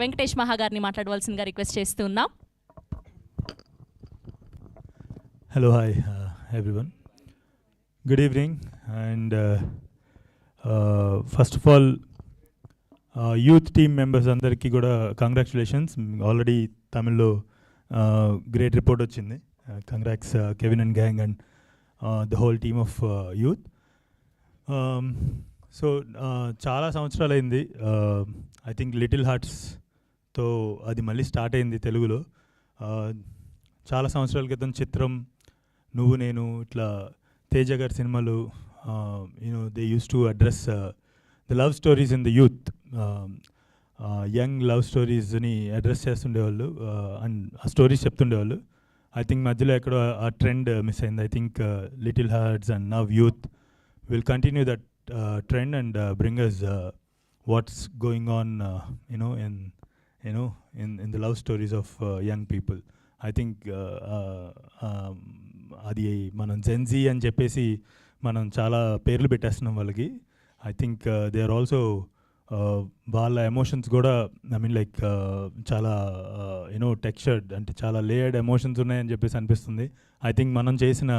వెంకటేష్ మహా గారిని మాట్లాడవలసిందిగా రిక్వెస్ట్ చేస్తూ ఉన్నాం. Hello, hi, everyone. Good evening, and first of all, youth team members అందరికీ కూడా కంగ్రాచులేషన్స్. ఆల్రెడీ తమిళ్లో గ్రేట్ రిపోర్ట్ వచ్చింది. Congrats Kevin and gang and the whole team of youth. So చాలా సంవత్సరాలు అయింది. ఐ థింక్ లిటిల్ హార్ట్స్తో అది మళ్ళీ స్టార్ట్ అయింది తెలుగులో. చాలా సంవత్సరాల క్రితం చిత్రం, నువ్వు నేను, ఇట్లా తేజ గారి సినిమాలు, you know they used to address the love stories in the youth, young love స్టోరీస్ని అడ్రస్ చేస్తుండేవాళ్ళు అండ్ ఆ స్టోరీస్ చెప్తుండేవాళ్ళు. ఐ థింక్ మధ్యలో ఎక్కడో ఆ ట్రెండ్ మిస్ అయింది. I think little hearts and now youth will continue that trend and bring us what's going on in the love stories of young people. I think అది మనం Gen Z అని చెప్పేసి మనం చాలా పేర్లు పెట్టేస్తున్నాం వాళ్ళకి. I think they are also వాళ్ళ ఎమోషన్స్ కూడా ఐ మీన్ లైక్ చాలా టెక్స్చర్డ్, అంటే చాలా లేయర్డ్ ఎమోషన్స్ ఉన్నాయని చెప్పేసి అనిపిస్తుంది. ఐ థింక్ మనం చేసిన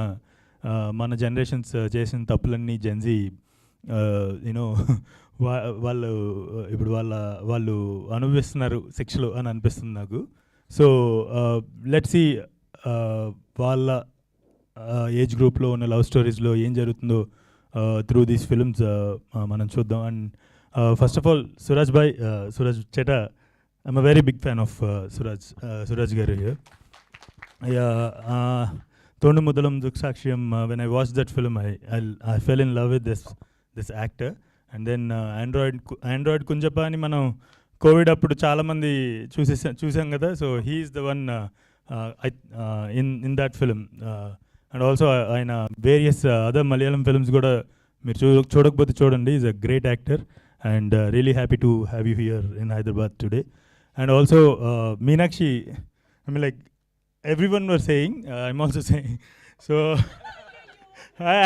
మన జనరేషన్స్ చేసిన తప్పులన్నీ జెన్జీ వాళ్ళు ఇప్పుడు వాళ్ళు అనుభవిస్తున్నారు శిక్షలు అని అనిపిస్తుంది నాకు. సో లెట్స్ సీ వాళ్ళ ఏజ్ గ్రూప్లో ఉన్న లవ్ స్టోరీస్లో ఏం జరుగుతుందో త్రూ దీస్ ఫిల్మ్స్ మనం చూద్దాం. And first of all Suraj chetta, I'm a very big fan of Suraj గారు. Thondimuthalum Driksakshiyum, when I watch that film I fell in love with this actor. And then Android Kunjappan అని మనం covid అప్పుడు చాలామంది చూసాం కదా. So he is the one in that film. And also ఆయన various other Malayalam films కూడా మీరు చూడకపోతే చూడండి. Is a great actor and really happy to have you here in Hyderabad today. And also Meenakshi, I mean like everyone were saying, I'm also saying. So,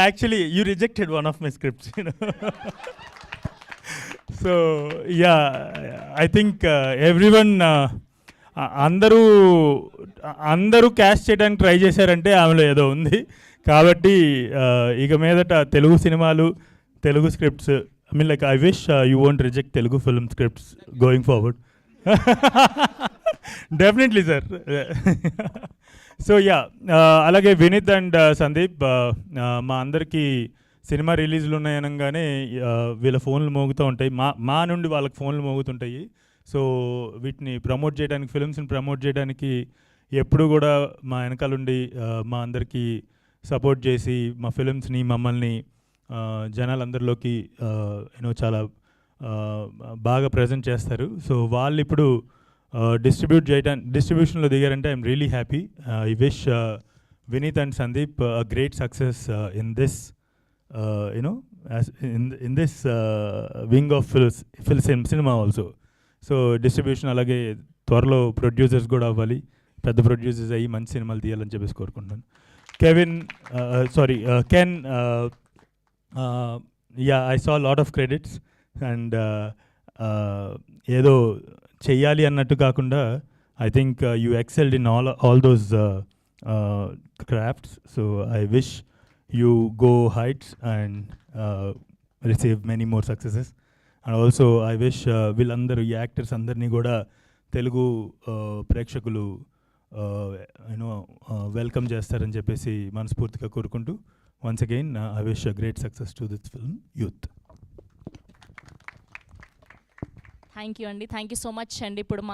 actually, you rejected one of my scripts, you know. So, yeah, I think everyone, అందరూ caste చేయడానికి try చేశారంటే ఆమెలో ఏదో ఉంది. కాబట్టి ఇక మీదట తెలుగు సినిమాలు, Telugu scripts, I mean like I wish you won't reject Telugu film scripts going forward. Definitely sir. So yeah, అలాగే వినీత్ అండ్ సందీప్, మా అందరికీ సినిమా రిలీజ్లు ఉన్నాయనగానే వీళ్ళ ఫోన్లు మోగుతూ ఉంటాయి, మా నుండి వాళ్ళకి ఫోన్లు మోగుతుంటాయి. సో వీటిని ప్రమోట్ చేయడానికి, ఫిల్మ్స్ని ప్రమోట్ చేయడానికి ఎప్పుడు కూడా మా వెనకాలండి మా అందరికీ సపోర్ట్ చేసి మా ఫిల్మ్స్ని, మమ్మల్ని జనాలందరిలోకి చాలా బాగా ప్రజెంట్ చేస్తారు. సో వాళ్ళు ఇప్పుడు డిస్ట్రిబ్యూషన్లో దిగారంటే I'm really happy. I wish Vineeth and Sandeep great success in this in this wing of cinema also. So distribution, అలాగే త్వరలో ప్రొడ్యూసర్స్ కూడా అవ్వాలి, పెద్ద ప్రొడ్యూసర్స్ అయ్యి మంచి సినిమాలు తీయాలని చెప్పేసి కోరుకుంటున్నాను. Can, yeah, I saw lot of credits and ఏదో చెయ్యాలి అన్నట్టు కాకుండా I think you excelled in all those crafts. So I wish you go heights and receive many more successes. And also I wish వీళ్ళందరూ, ఈ actors అందరినీ కూడా తెలుగు ప్రేక్షకులు welcome చేస్తారని చెప్పేసి మనస్ఫూర్తిగా కోరుకుంటూ, once again I wish a great success to this film youth. Thank you అండి, థ్యాంక్ యూ సో మచ్ అండి. ఇప్పుడు